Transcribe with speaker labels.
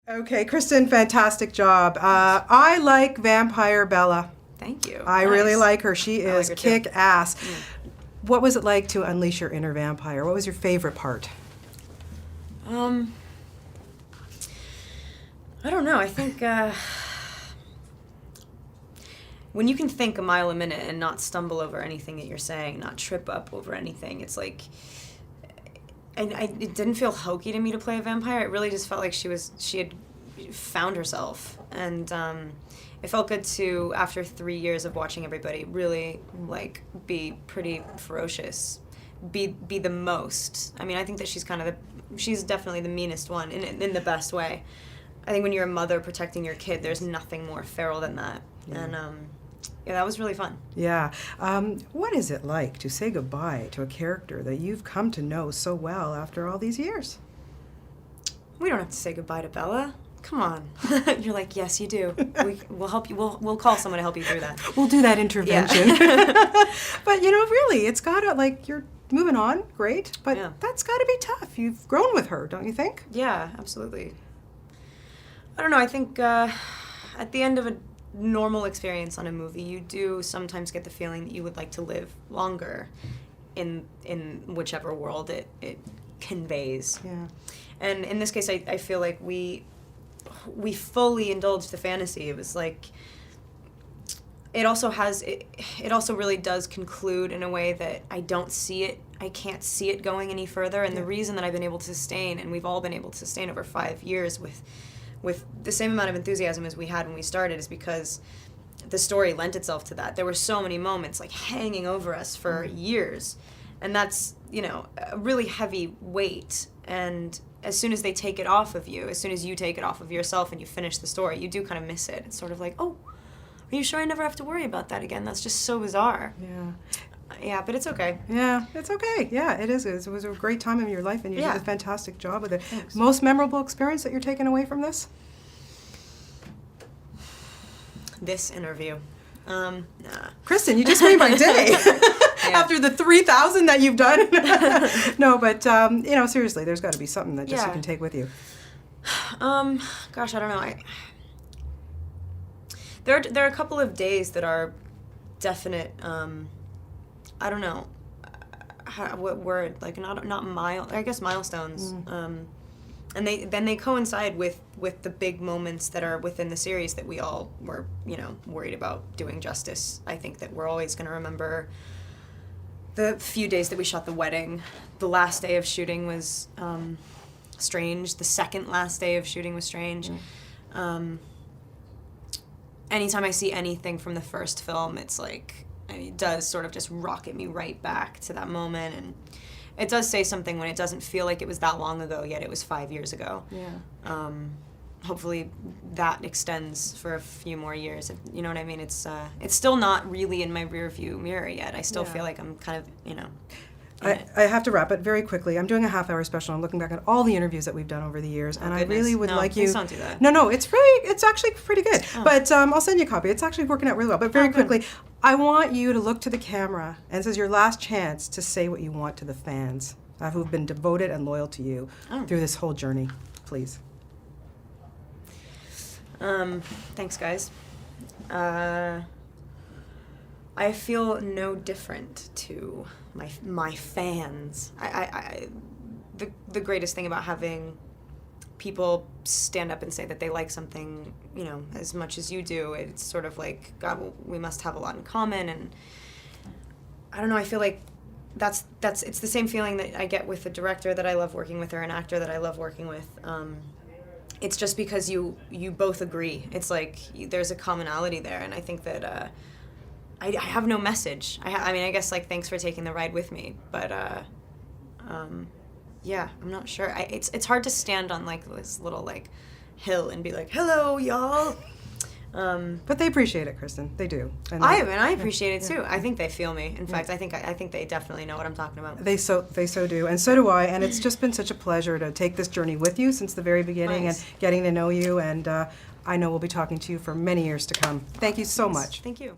Speaker 1: Okay, Kristen, fantastic job. I like Vampire Bella.
Speaker 2: Thank you.
Speaker 1: I really like her. She is
Speaker 2: like her too.
Speaker 1: kick-ass. What was it like to unleash your inner vampire? What was your favorite part?
Speaker 2: I don't know. I think when you can think a mile a minute and not stumble over anything that you're saying, not trip up over anything, it's like, it didn't feel hokey to me to play a vampire. It really just felt like she had found herself, and it felt good to, after 3 years of watching everybody, really be pretty ferocious, be the most. I mean, I think that she's definitely the meanest one in the best way. I think when you're a mother protecting your kid, there's nothing more feral than that. And yeah, that was really fun.
Speaker 1: Yeah. What is it like to say goodbye to a character that you've come to know so well after all these years?
Speaker 2: We don't have to say goodbye to Bella. Come on. You're like, yes, you do. We'll help you. We'll call someone to help you through that.
Speaker 1: We'll do that intervention.
Speaker 2: Yeah.
Speaker 1: But really, it's gotta, you're moving on, great, but that's gotta be tough. You've grown with her, don't you think?
Speaker 2: Yeah, absolutely. I don't know, I think at the end of a normal experience on a movie, you do sometimes get the feeling that you would like to live longer in whichever world it conveys.
Speaker 1: Yeah.
Speaker 2: And in this case, I feel like we fully indulged the fantasy. It was like, it also really does conclude in a way that I can't see it going any further. And the reason that I've been able to sustain, and we've all been able to sustain over 5 years with the same amount of enthusiasm as we had when we started, is because the story lent itself to that. There were so many moments hanging over us for years, and that's a really heavy weight. And as soon as they take it off of you, as soon as you take it off of yourself and you finish the story, you do kind of miss it. It's sort of like, oh, are you sure I never have to worry about that again? That's just so bizarre.
Speaker 1: Yeah.
Speaker 2: Yeah, but it's okay.
Speaker 1: Yeah, it's okay. Yeah, it is. It was a great time in your life, and you did a fantastic job with it.
Speaker 2: Thanks.
Speaker 1: Most memorable experience that you're taking away from this?
Speaker 2: This interview. Nah.
Speaker 1: Kristen, you just made my day. After the 3,000 that you've done. No, but seriously, there's got to be something that just you can take with you.
Speaker 2: Gosh, I don't know. There are a couple of days that are definite. I don't know what word, not I guess milestones. And they coincide with the big moments that are within the series that we all were worried about doing justice. I think that we're always going to remember the few days that we shot the wedding. The last day of shooting was strange. The second last day of shooting was strange. Anytime I see anything from the first film, it's it does sort of just rocket me right back to that moment. And it does say something when it doesn't feel like it was that long ago, yet it was 5 years ago.
Speaker 1: Yeah.
Speaker 2: Hopefully that extends for a few more years. You know what I mean? It's still not really in my rear view mirror yet. I still feel like I'm kind of,
Speaker 1: I have to wrap it very quickly. I'm doing a half-hour special. I'm looking back at all the interviews that we've done over the years, and I really would like you.
Speaker 2: Please don't do that.
Speaker 1: No, it's actually pretty good. But I'll send you a copy. It's actually working out really well. But very quickly, I want you to look to the camera, and this is your last chance to say what you want to the fans who've been devoted and loyal to you through this whole journey. Please.
Speaker 2: Thanks, guys. I feel no different to my fans. The greatest thing about having people stand up and say that they like something, as much as you do, it's sort of like, God, we must have a lot in common. And I don't know, I feel like it's the same feeling that I get with a director that I love working with or an actor that I love working with. It's just because you both agree. It's like there's a commonality there, and I think that I have no message. I mean, I guess thanks for taking the ride with me, but yeah, I'm not sure. It's hard to stand on this little hill and be like, hello, y'all.
Speaker 1: But they appreciate it, Kristen. They do. And
Speaker 2: I appreciate it too. I think they feel me. In fact, I think they definitely know what I'm talking about.
Speaker 1: They so do, and so do I. And it's just been such a pleasure to take this journey with you since the very beginning and getting to know you. And I know we'll be talking to you for many years to come. Thank you so much.
Speaker 2: Thank you.